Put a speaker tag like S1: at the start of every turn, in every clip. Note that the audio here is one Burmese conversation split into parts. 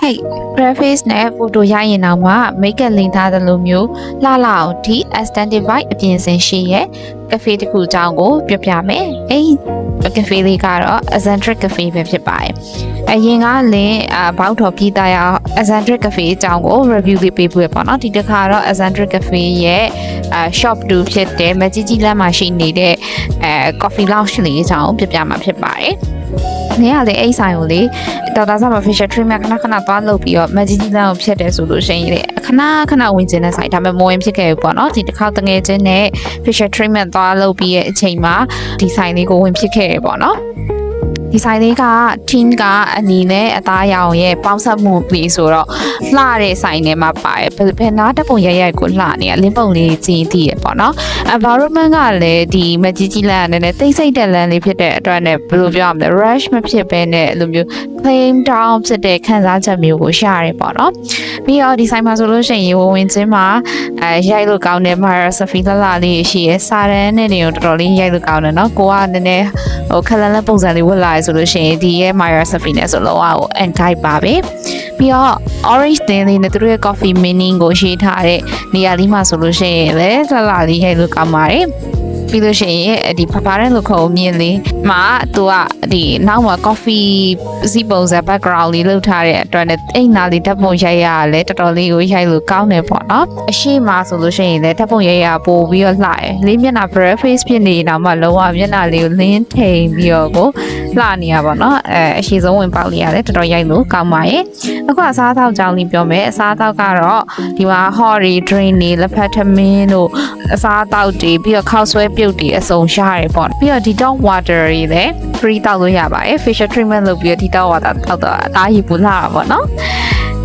S1: Hey preface နဲ့ photo ရရင်တော့မှ makeup လိမ်ထားတဲ့လိုမျိုးလှလှအောင်ဒီ aesthetic vibe အပြင်အစင်ရှိရဲ့ cafe တစ်ခုအကြောင်းကိုပြောပြမယ်။အဲ့ cafe လေးကတော့ Eccentric Cafe ပဲဖြစ်ပါတယ်။အရင်ကလည်းဘောက်တော်ပြည်သားရ Eccentric Cafe အကြောင်းကို review လေးပေးဖို့ပေါ့နော်။ဒီတစ်ခါတော့ Eccentric Cafe ရဲ့shop 2ဖြစ်တဲ့မကြီးကြီးလမ်းမှာရှိနေတဲ့coffee lounge လေးအကြောင်းပြောပြမှာဖြစ်ပါတယ်။နေရလေအိတ်ဆိုင်ကိုလေဒေါက်တာဆာမ facial treatment ခဏသွားလုပ်ပြီးတော့မကြီးကြီးလမ်းကိုဖြတ်တယ်ဆိုလို့ရှိရင်လေခဏဝင်ကျင်တဲ့ဆိုင်ဒါပေမဲ့မဝင်ဖြစ်ခဲ့ဘူးပေါ့နော်ဒီတစ်ခါတငယ်ချင်းနဲ့ facial treatment သွားလုပ်ပြီးရဲ့အချိန်မှာဒီဆိုင်လေးကိုဝင်ဖြစ်ခဲ့ရပေါ့နော်ဒီဆိုင်လေးက team ကအနီနဲ့အသားရောင်ရဲ့ပေါင်းစပ်မှုပြီးဆိုတော့လှတဲ့ဆိုင်ထဲမှာပါတယ်ဘယ်နာတက်ပုံရိုက်ကိုလှနေရလင်းပုံလေးကြီးတည်ရပေါ့နော် environment ကလည်းဒီမကြီးကြီးလမ်းနဲ့တိတ်ဆိတ်တဲ့လမ်းလေးဖြစ်တဲ့အတွက်နဲ့ဘယ်လိုပြောရမလဲ rush မဖြစ်ဘဲနဲ့လိုမျိုး claim down ဖြစ်တဲ့ခံစားချက်မျိုးကိုရှာရတယ်ပေါ့နော်ပြီးတော့ဒီဆိုင်မှာဆိုလို့ရှိရင်ဝင်ချင်းမှာရိုက်လို့ကောင်းတဲ့ Mara Safi လှလေးရှိရစာရန်နဲ့တွေကိုတော်တော်လေးရိုက်လို့ကောင်းတယ်နော်ကိုကနည်းနည်းဟိုခက်လန်းလန်းပုံစံလေးဝတ်လာဆိုလို့ရှိရင်ဒီရဲ့ Mara Safi နဲ့ဆိုတော့ဟို anti ပါပဲပြီးတော့ orange သင်းလေးနဲ့သူတို့ရဲ့ coffee meaning ကိုရေးထားတဲ့နေရာလေးမှာဆိုလို့ရှိရင်လည်းလှလေးရိုက်လို့ကောင်းပါတယ်ပြီးလို့ရှိရင်ဒီဖဖတဲ့လို့ခေါ်မြင်လေးမှာသူကဒီနောက်မှာ coffee စီပုံစံ background လေးလုပ်ထားတဲ့အတွက်နဲ့အိမ်နာလေးဓာတ်ပုံရိုက်ရလဲတော်တော်လေးကိုရိုက်လို့ကောင်းတယ်ပေါ့နော်အရှိမဆိုလို့ရှိရင်လည်းဓာတ်ပုံရိုက်ရပို့ပြီးတော့လှတယ်လေးမျက်နှာ breath face ဖြစ်နေတော့မှလုံးဝမျက်နှာလေးကိုလင်းထိန်ပြီးတော့ကိုလှနေရပါတော့အရှိဆုံးဝင်ပေါက်လေးရတယ်တော်တော်ရိုက်လို့ကောင်းပါရဲ့အခုအစားအသောက်ကြောင်းလေးပြောမယ်အစားအသောက်ကတော့ဒီမှာ hot drink တွေလက်ဖက်ထမင်းတို့အစားအသောက်တွေပြီးတော့ခောက်ဆွဲပြုတ်တွေအစုံရှားရပေါ့ပြီးတော့ detox water တွေလည်း free တောက်လို့ရပါတယ် facial treatment လုပ်ပြီးတော့ detox water တောက်တော့အသားရည်ပူလာတာပေါ့နော်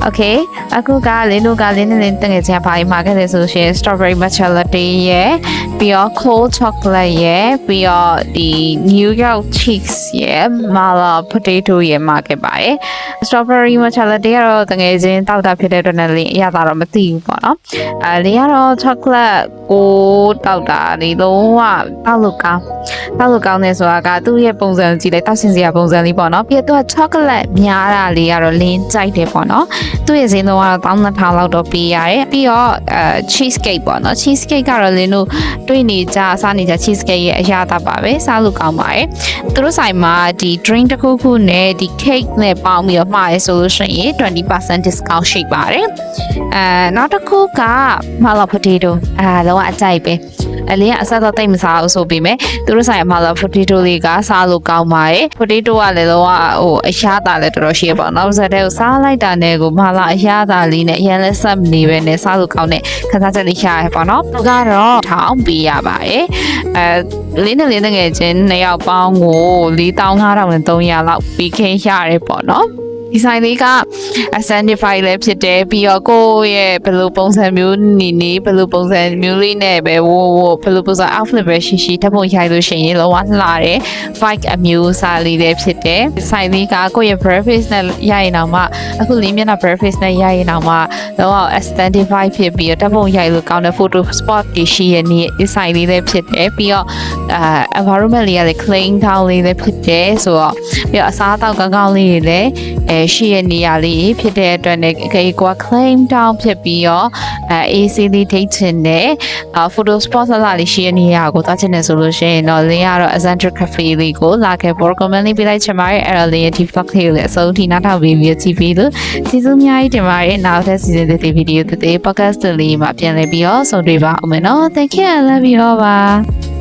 S1: Okay အခုကလင်းတို့ကလင်းနဲ့တငယ်ချင်းပါရီမှာခဲ့တယ်ဆိုရှင် strawberry matcha latte ရဲ့ပြီးတော့ cold chocolate ရဲ့ပြီးတော့ဒီ New York cheese ရဲ့ mala potato ရဲ့မှာခဲ့ပါတယ် strawberry matcha latte ကတော့တငယ်ချင်းတောက်တာဖြစ်တဲ့အတွက်လည်းအရသာတော့မသိဘူးပေါ့နော်လင်းကတော့ chocolate ကိုတောက်တာဒီလုံးဝတောက်လို့ကောင်းတယ်ဆိုတာကသူ့ရဲ့ပုံစံကြည့်လိုက်တောက်စင်စရာပုံစံလေးပေါ့နော်ပြီးတော့သူက chocolate များတာလေးကတော့လင်းကြိုက်တယ်ပေါ့နော်သူ့ရဲ့ဈေးနှုန်းကတော့1200လောက်တော့ပေးရတယ်ပြီးတော့cheese cake ပေါ့နော် cheese cake ကတော့လင်းတို့တွေ့နေကြစားနေကြ cheese cake ရဲ့အရာသာပါပဲစားလို့ကောင်းပါတယ်သူတို့ဆိုင်မှာဒီ drink တစ်ခုနဲ့ဒီ cake နဲ့ပေါင်းပြီးတော့မှာရဲဆိုလို့ရှိရင် 20% discount ရှိပါတယ်နောက်တစ်ခုက mala potato လောကအကြိုက်ပဲအလေးကအဆက်တော့တိတ်မစားအောင်ဆိုပြီးမယ်သူတို့ဆိုင်မှာလာ potato လေးကစားလို့ကောင်းပါတယ် potato ကလည်းတော့ဟိုအရာသာလည်းတော်တော်ရှိရပါတော့နောက်ဆက်တဲ့ကိုစားလိုက်တာနဲ့ကိုမလာအရာသာလေးနဲ့အရင်လက်ဆက်နေပဲနဲ့စားလို့ကောင်းတဲ့ခန်းစားချက်လေးရှာရပါတော့သူကတော့ထောင်းပေးရပါတယ်လင်းနဲ့ငယ်ချင်း2ယောက်ပေါင်းကို45,300လောက်ပြီးခင်းရတယ်ပေါ့နော်ဒီဆိုင်လေးက Ascendify လည်းဖြစ်တယ်ပြီးတော့ကိုယ့်ရဲ့ဘယ်လိုပုံစံမျိုးနေဘယ်လိုပုံစံမျိုးလေးနဲ့ပဲဘယ်လိုပုံစံ outfit ပဲရှိဓာတ်ပုံရိုက်လို့ရှိရင်လောကလှတယ် vibe အမျိုးအစားလေးလည်းဖြစ်တယ်ဆိုင်လေးကကိုယ့်ရဲ့ breakfast နဲ့ရိုက်ရင်တော့မှအခုလေးမျက်နှာ breakfast နဲ့ရိုက်ရင်တော့မှလောက Ascendify ဖြစ်ပြီးတော့ဓာတ်ပုံရိုက်လို့ကောင်းတဲ့ photo spot တွေရှိရဲ့နေဆိုင်လေးလည်းဖြစ်တယ်ပြီးတော့environment လေးကလည်း clean down လေးလည်းဖြစ်တယ်ဆိုတော့ပြီးတော့အစားအသောက်ကောင်းလေးတွေလည်းရှိရနေရလေးဖြစ်တဲ့အတွက်နဲ့ကိုက claim down ဖြစ်ပြီးတော့AC လေးထိတ်ချင်တဲ့ photo spot လာလေးရှိရနေရကိုသွားချင်တယ်ဆိုလို့ရှိရင်တော့လင်းကတော့ Eccentric Cafe လေးကိုလာခဲ့ပေါ် comment လေးပေးလိုက်ချင်ပါတယ်အဲ့တော့လင်းရဲ့ vlog လေးကိုလည်းအဆုံးထိနားထောင်ပြီးကြည့်ပြီးလို့ကျေးဇူးအများကြီးတင်ပါတယ်နောက်ထပ် season 3 video တွေ podcast လေးမှာပြန်လည်ပြီးတော့ဆုံတွေ့ပါအောင်မယ်နော် thank you I love you all ပါ